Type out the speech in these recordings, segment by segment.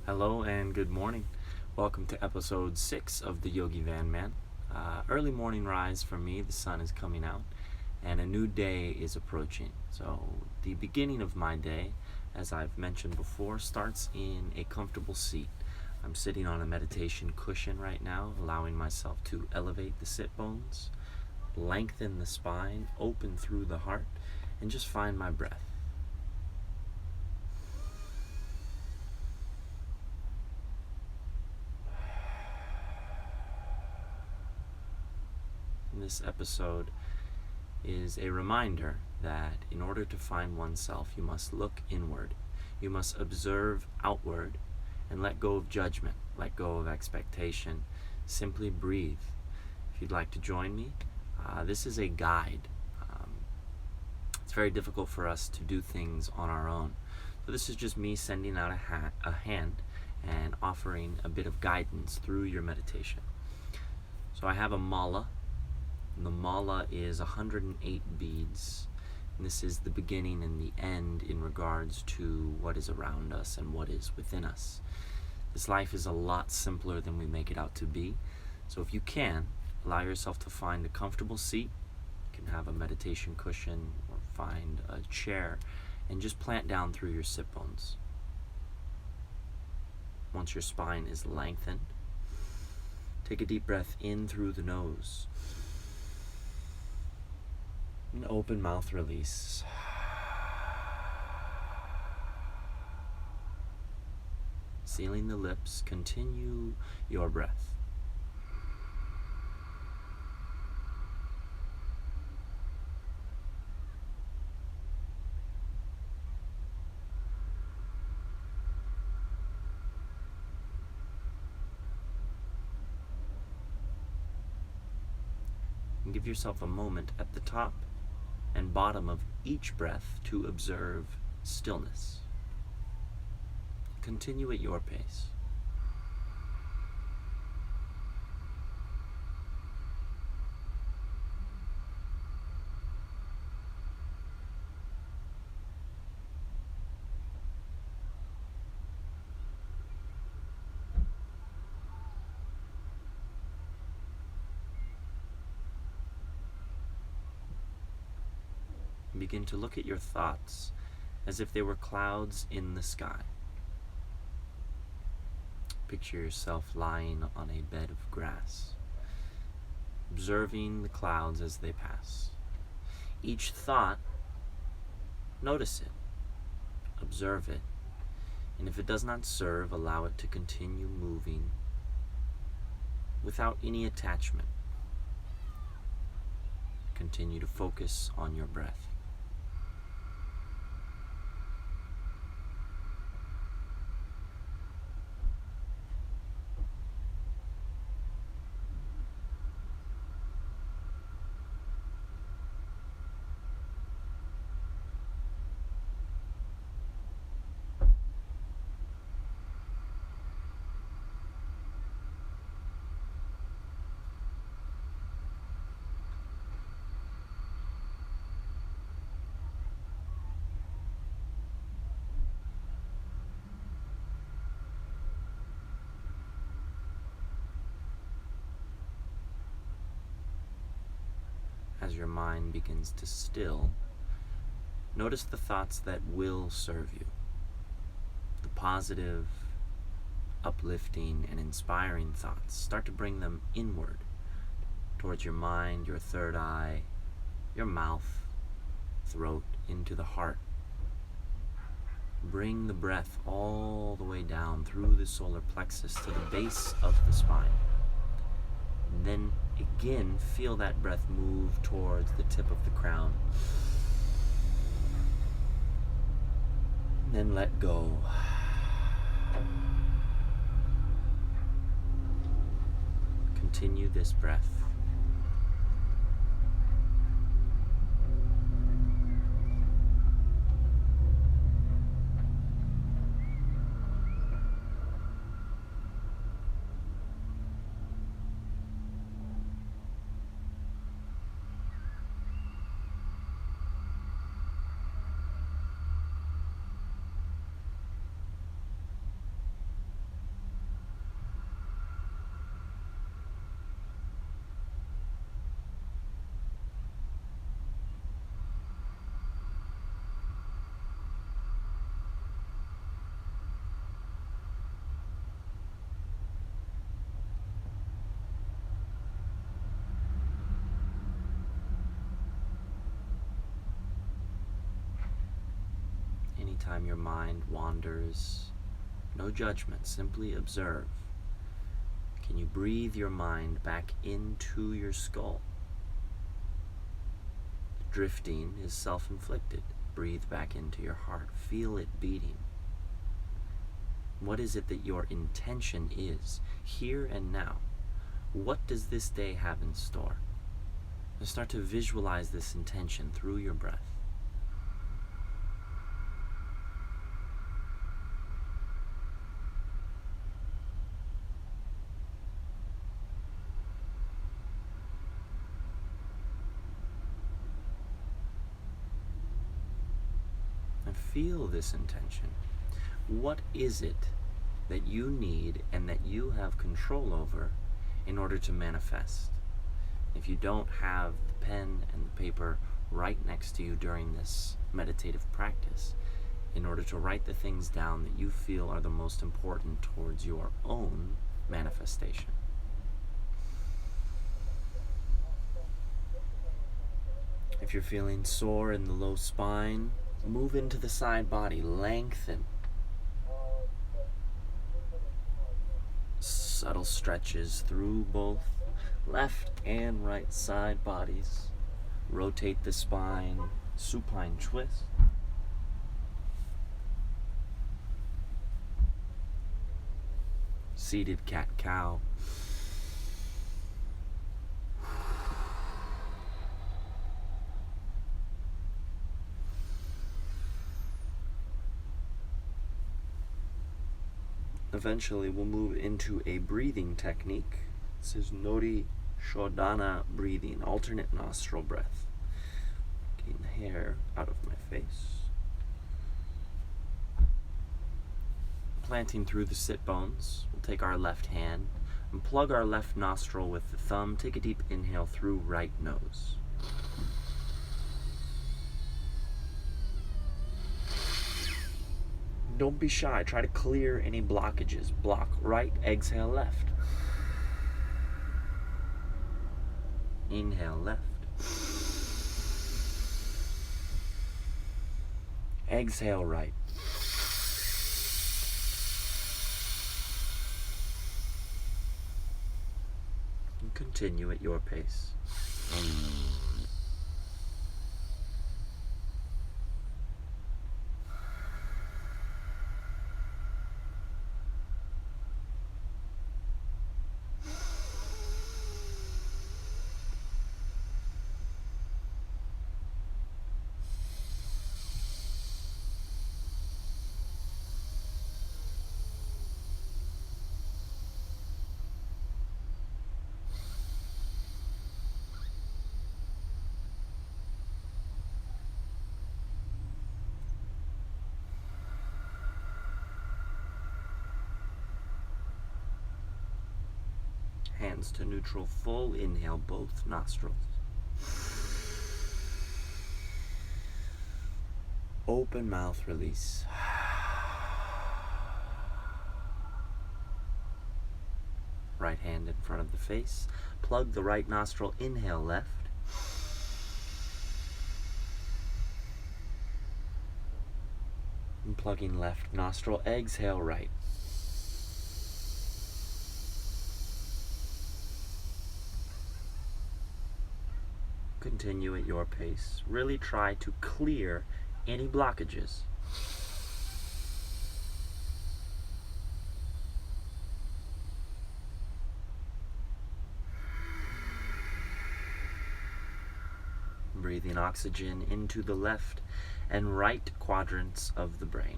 Hello and good morning. Welcome to episode 6 of the YogiVanMan. Early morning rise for me, the sun is coming out and a new day is approaching. So the beginning of my day, as I've mentioned before, starts in a comfortable seat. I'm sitting on a meditation cushion right now, allowing myself to elevate the sit bones, lengthen the spine, open through the heart, and just find my breath. This episode is a reminder that in order to find oneself, you must look inward. You must observe outward and let go of judgment, let go of expectation. Simply breathe. If you'd like to join me, this is a guide. It's very difficult for us to do things on our own. So this is just me sending out a hand and offering a bit of guidance through your meditation. So I have a mala. And the mala is 108 beads. And this is the beginning and the end in regards to what is around us and what is within us. This life is a lot simpler than we make it out to be. So if you can, allow yourself to find a comfortable seat. You can have a meditation cushion or find a chair and just plant down through your sit bones. Once your spine is lengthened, take a deep breath in through the nose. An open mouth release. Sealing the lips, continue your breath. And give yourself a moment at the top and bottom of each breath to observe stillness. Continue at your pace. Begin to look at your thoughts as if they were clouds in the sky. Picture yourself lying on a bed of grass, observing the clouds as they pass. Each thought, notice it, observe it, and if it does not serve, allow it to continue moving without any attachment. Continue to focus on your breath. As your mind begins to still, notice the thoughts that will serve you. The positive, uplifting, and inspiring thoughts. Start to bring them inward, towards your mind, your third eye, your mouth, throat, into the heart. Bring the breath all the way down through the solar plexus to the base of the spine. And then again, feel that breath move towards the tip of the crown. And then let go. Continue this breath. anytime your mind wanders. No judgment, simply observe. Can you breathe your mind back into your skull? Drifting is self-inflicted. Breathe back into your heart. Feel it beating. What is it that your intention is, here and now? What does this day have in store? And start to visualize this intention through your breath. And feel this intention. What is it that you need and that you have control over in order to manifest? If you don't have the pen and the paper right next to you during this meditative practice, in order to write the things down that you feel are the most important towards your own manifestation. If you're feeling sore in the low spine, move into the side body, lengthen. Subtle stretches through both left and right side bodies. Rotate the spine, supine twist. Seated cat-cow. Eventually we'll move into a breathing technique. This is Nodi Shodhana breathing, alternate nostril breath. Getting the hair out of my face. Planting through the sit bones, we'll take our left hand and plug our left nostril with the thumb. Take a deep inhale through right nose. Don't be shy. Try to clear any blockages. Block right, exhale left. Inhale left. Exhale right. And continue at your pace. Hands to neutral, full inhale, both nostrils. Open mouth, release. Right hand in front of the face. Plug the right nostril, inhale left. And plugging left nostril, exhale right. Continue at your pace. Really try to clear any blockages. Breathing oxygen into the left and right quadrants of the brain.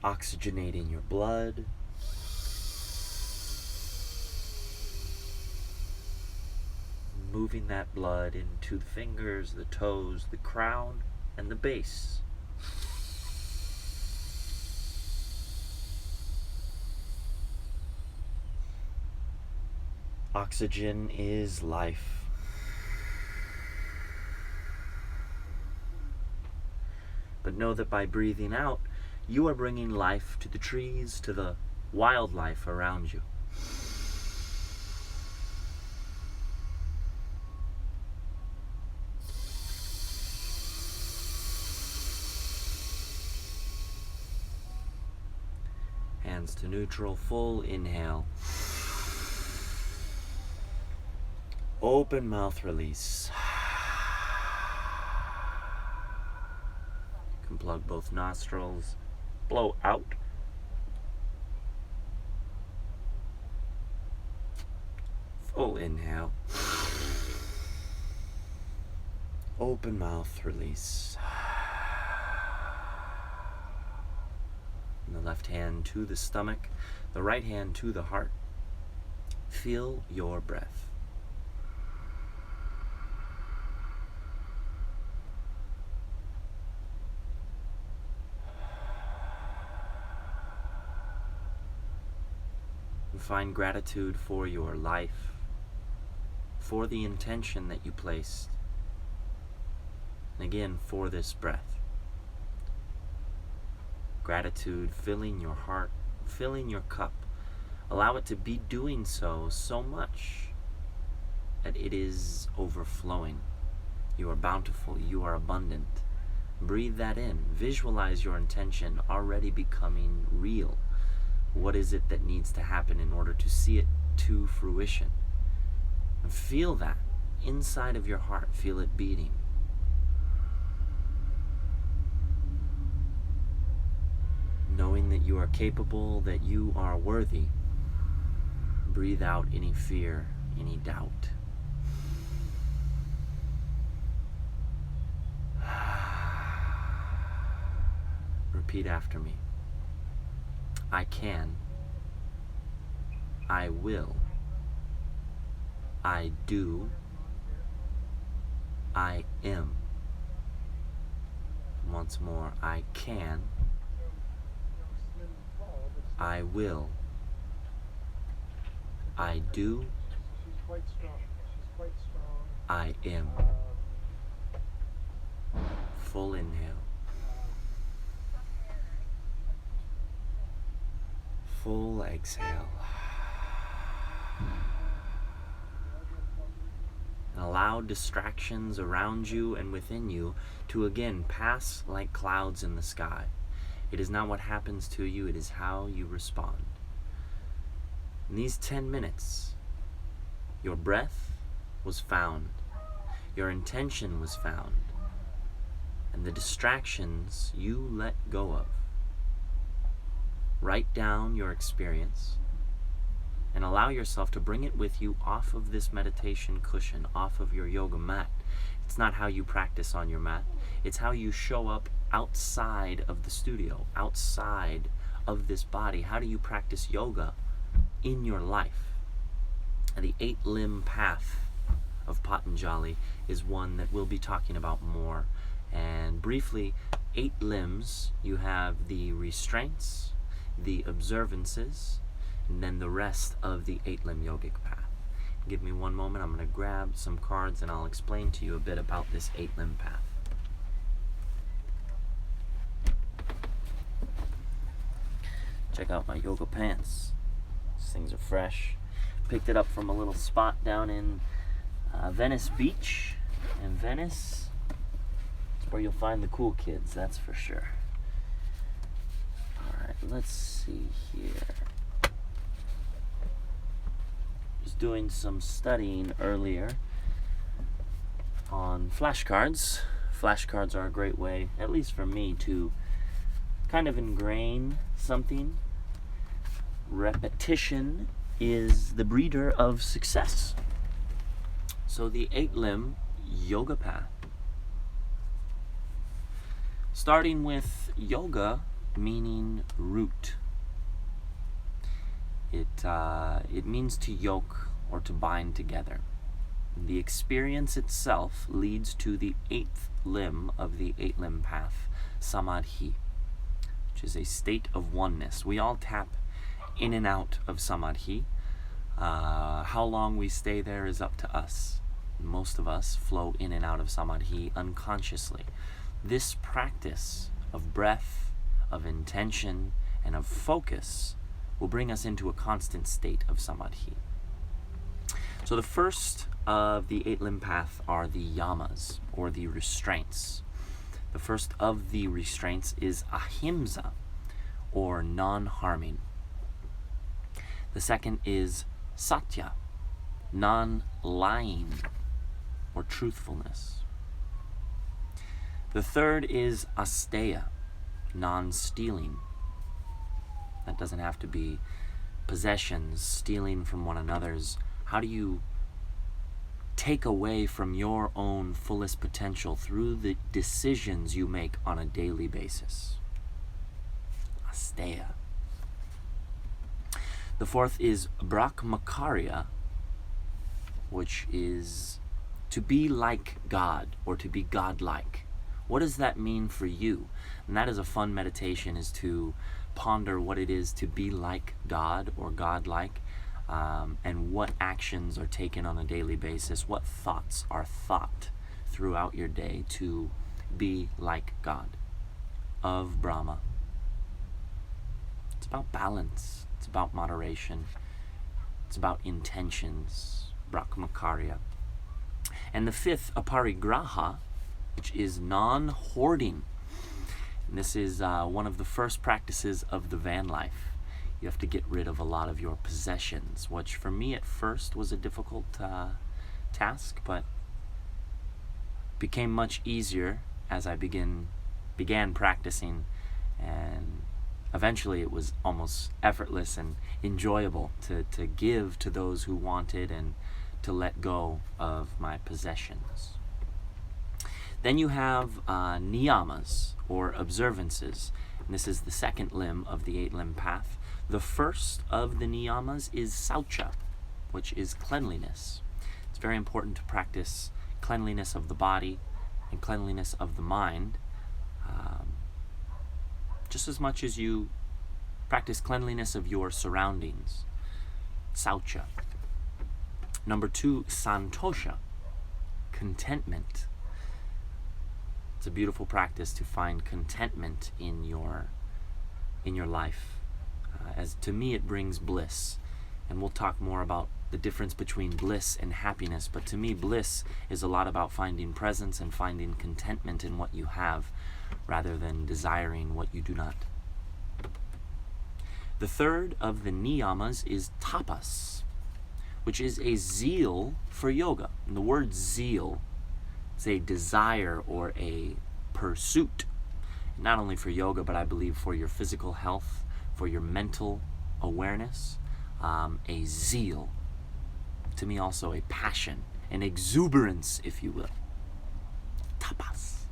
Oxygenating your blood. Moving that blood into the fingers, the toes, the crown, and the base. Oxygen is life. But know that by breathing out, you are bringing life to the trees, to the wildlife around you. hands to neutral. Full inhale. Open mouth, release. You can plug both nostrils. Blow out. Full inhale. Open mouth, release. And the left hand to the stomach, the right hand to the heart. Feel your breath. And find gratitude for your life, for the intention that you placed, and again, for this breath. Gratitude filling your heart, filling your cup. Allow it to be doing so much that it is overflowing. You are bountiful, you are abundant. Breathe that in. Visualize your intention already becoming real. What is it that needs to happen in order to see it to fruition? And feel that inside of your heart. Feel it beating. Knowing that you are capable, that you are worthy. Breathe out any fear, any doubt. Repeat after me. I can. I will. I do. I am. Once more. I can. I will. I do. I am. Full inhale. Full exhale. And allow distractions around you and within you to again pass like clouds in the sky. It is not what happens to you, it is how you respond. In these 10 minutes, your breath was found, your intention was found, and the distractions you let go of. Write down your experience and allow yourself to bring it with you off of this meditation cushion, off of your yoga mat. It's not how you practice on your mat, it's how you show up outside of the studio, outside of this body. How do you practice yoga in your life? And the 8-limb path of Patanjali is one that we'll be talking about more. And briefly, 8 limbs, you have the restraints, the observances, and then the rest of the 8-limb yogic path. Give me one moment, I'm going to grab some cards and I'll explain to you a bit about this 8-limb path. Check out my yoga pants. These things are fresh. Picked it up from a little spot down in Venice Beach. In Venice, it's where you'll find the cool kids, that's for sure. Alright, let's see here. Was doing some studying earlier on flashcards. Flashcards are a great way, at least for me, to kind of ingrain something. Repetition is the breeder of success. So the 8-limb yoga path. Starting with yoga meaning root. It means to yoke or to bind together. The experience itself leads to the 8th limb of the 8-limb path, samadhi, which is a state of oneness. We all tap in and out of samadhi. How long we stay there is up to us. Most of us flow in and out of samadhi unconsciously. This practice of breath, of intention, and of focus will bring us into a constant state of samadhi. So the first of the 8-limb path are the yamas, or the restraints. The first of the restraints is ahimsa, or non-harming. The second is satya, non-lying or truthfulness. The third is asteya, non-stealing. That doesn't have to be possessions, stealing from one another's. How do you take away from your own fullest potential through the decisions you make on a daily basis? Asteya. The fourth is brahmacharya, which is to be like God or to be godlike. What does that mean for you? And that is a fun meditation, is to ponder what it is to be like God or godlike, and what actions are taken on a daily basis, what thoughts are thought throughout your day to be like God, of Brahma. It's about balance, it's about moderation, it's about intentions, brahmacharya. And the fifth, aparigraha, which is non-hoarding. And this is one of the first practices of the van life. You have to get rid of a lot of your possessions, which for me at first was a difficult task, but became much easier as I began practicing, and eventually it was almost effortless and enjoyable to give to those who wanted and to let go of my possessions. Then you have niyamas, or observances. And this is the second limb of the 8-limb path. The first of the niyamas is saucha, which is cleanliness. It's very important to practice cleanliness of the body and cleanliness of the mind, just as much as you practice cleanliness of your surroundings. Saucha. Number 2, santosha, contentment. It's a beautiful practice to find contentment in your life. As to me, it brings bliss, and we'll talk more about the difference between bliss and happiness. But to me, bliss is a lot about finding presence and finding contentment in what you have, rather than desiring what you do not. The third of the niyamas is tapas, which is a zeal for yoga. And the word zeal is a desire or a pursuit, not only for yoga, but I believe for your physical health, for your mental awareness, a zeal. To me also a passion, an exuberance, if you will. Tapas.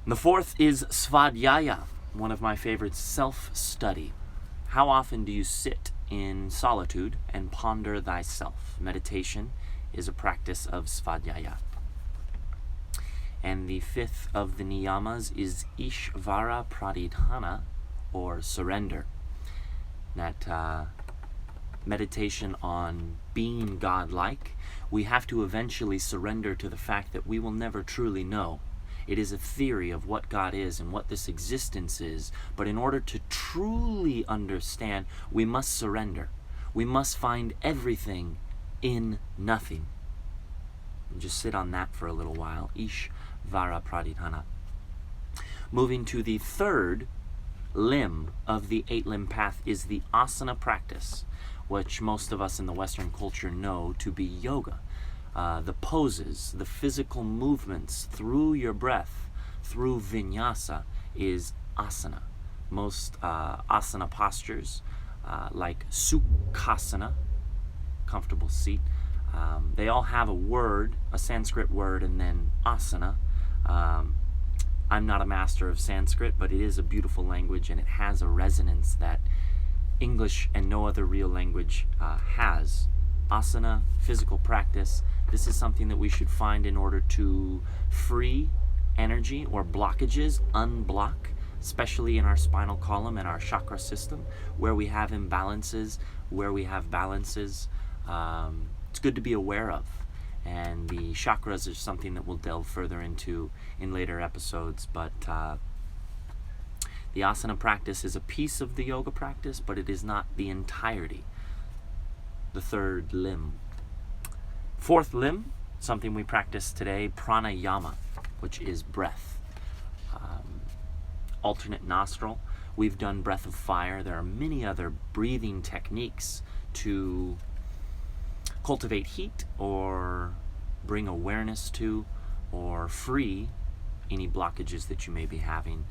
The fourth is svadhyaya, one of my favorites, self-study. How often do you sit in solitude and ponder thyself? Meditation is a practice of svadhyaya. And the fifth of the niyamas is ishvara pradhana, or surrender. That meditation on being godlike. We have to eventually surrender to the fact that we will never truly know. It is a theory of what God is and what this existence is. But in order to truly understand, we must surrender. We must find everything in nothing. And just sit on that for a little while. Ishvara pradhana. Moving to the third limb of the 8-limb path is the asana practice, which most of us in the Western culture know to be yoga. The poses, the physical movements through your breath, through vinyasa, is asana. Most asana postures, like sukhasana, comfortable seat, they all have a word, a Sanskrit word, and then asana. I'm not a master of Sanskrit, but it is a beautiful language, and it has a resonance that English and no other real language has. Asana, physical practice, this is something that we should find in order to free energy or blockages, unblock, especially in our spinal column and our chakra system, where we have imbalances, where we have balances. It's good to be aware of. And the chakras is something that we'll delve further into in later episodes. But the asana practice is a piece of the yoga practice, but it is not the entirety. The third limb. Fourth limb, something we practice today, pranayama, which is breath. Alternate nostril. We've done breath of fire. There are many other breathing techniques to cultivate heat or bring awareness to or free any blockages that you may be having.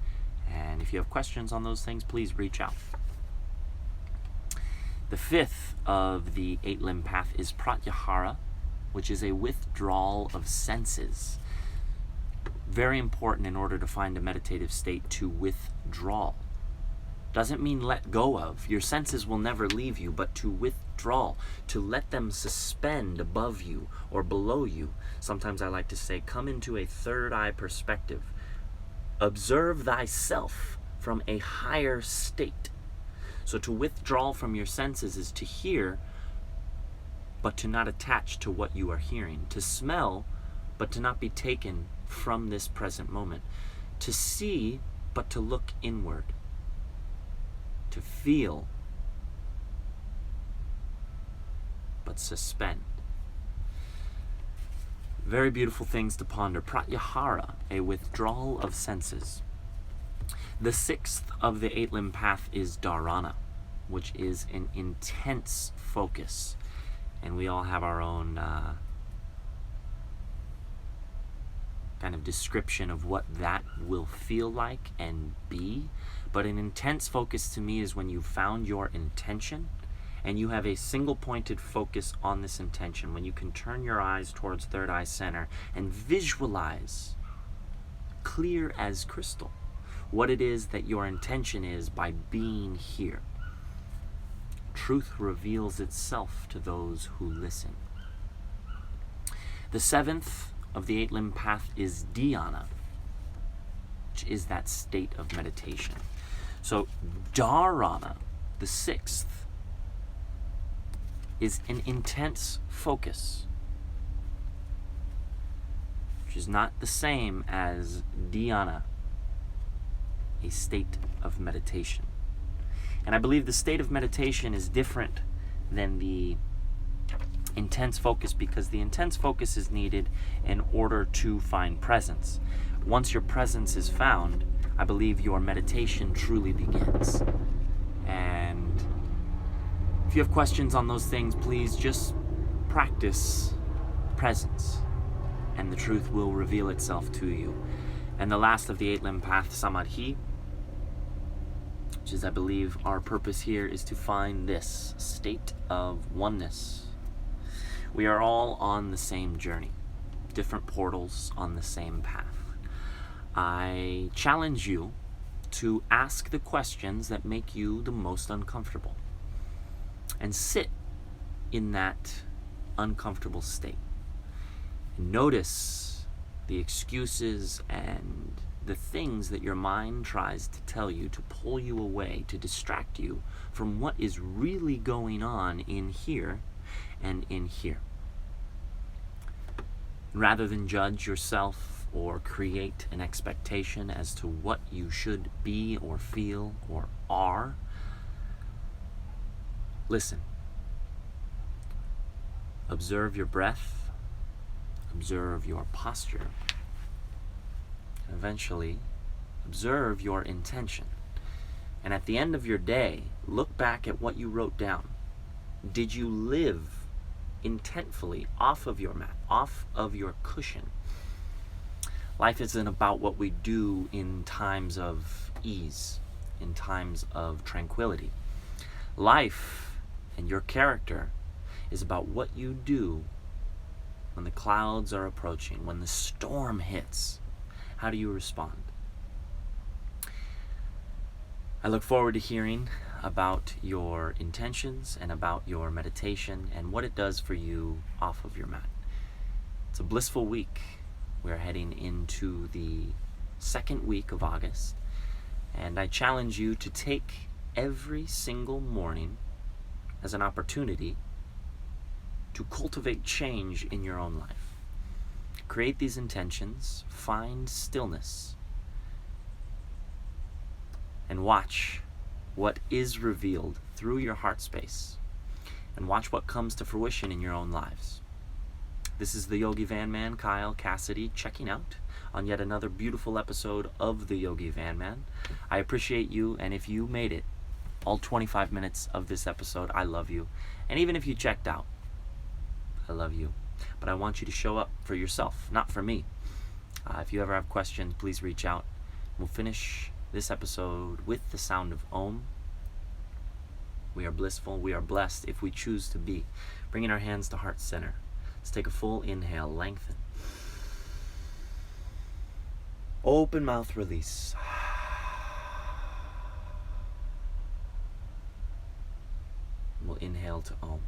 And if you have questions on those things, please reach out. The fifth of the 8-limb path is pratyahara, which is a withdrawal of senses. Very important in order to find a meditative state to withdraw. Doesn't mean let go of. Your senses will never leave you, but to withdraw, to let them suspend above you or below you. Sometimes I like to say, come into a third eye perspective. Observe thyself from a higher state. So to withdraw from your senses is to hear, but to not attach to what you are hearing. To smell, but to not be taken from this present moment. To see, but to look inward. To feel, but suspend. Very beautiful things to ponder. Pratyahara, a withdrawal of senses. The sixth of the 8-limb path is dharana, which is an intense focus. And we all have our own kind of description of what that will feel like and be. But an intense focus to me is when you found your intention and you have a single pointed focus on this intention, when you can turn your eyes towards third eye center and visualize clear as crystal what it is that your intention is by being here. Truth reveals itself to those who listen. The seventh of the 8-limb path is dhyana, which is that state of meditation. So dharana, the sixth, is an intense focus, which is not the same as dhyana, a state of meditation. And I believe the state of meditation is different than the intense focus, because the intense focus is needed in order to find presence. Once your presence is found, I believe your meditation truly begins. And if you have questions on those things, please just practice presence, and the truth will reveal itself to you. And the last of the 8-limb path, samadhi, which is, I believe, our purpose here is to find this state of oneness. We are all on the same journey, different portals on the same path. I challenge you to ask the questions that make you the most uncomfortable and sit in that uncomfortable state. And notice the excuses and the things that your mind tries to tell you to pull you away, to distract you from what is really going on in here and in here. Rather than judge yourself or create an expectation as to what you should be or feel or are, listen. Observe your breath, observe your posture, and eventually observe your intention. And at the end of your day, look back at what you wrote down. Did you live intentfully off of your mat, off of your cushion? Life isn't about what we do in times of ease, in times of tranquility. Life and your character is about what you do when the clouds are approaching, when the storm hits. How do you respond? I look forward to hearing about your intentions and about your meditation and what it does for you off of your mat. It's a blissful week. We're heading into the second week of August, and I challenge you to take every single morning as an opportunity to cultivate change in your own life. Create these intentions, find stillness, and watch what is revealed through your heart space, and watch what comes to fruition in your own lives. This is the YogiVanMan, Kyle Cassidy, checking out on yet another beautiful episode of the YogiVanMan. I appreciate you, and if you made it all 25 minutes of this episode, I love you. And even if you checked out, I love you. But I want you to show up for yourself, not for me. If you ever have questions, please reach out. We'll finish this episode with the sound of Om. We are blissful, we are blessed if we choose to be. Bringing our hands to heart center. Let's take a full inhale, lengthen. Open mouth, release. We'll inhale to Om.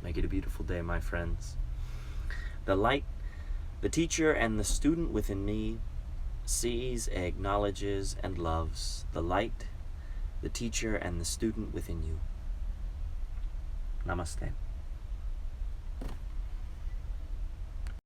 Make it a beautiful day, my friends. The light, the teacher and the student within me sees, acknowledges, and loves the light, the teacher and the student within you. Namaste.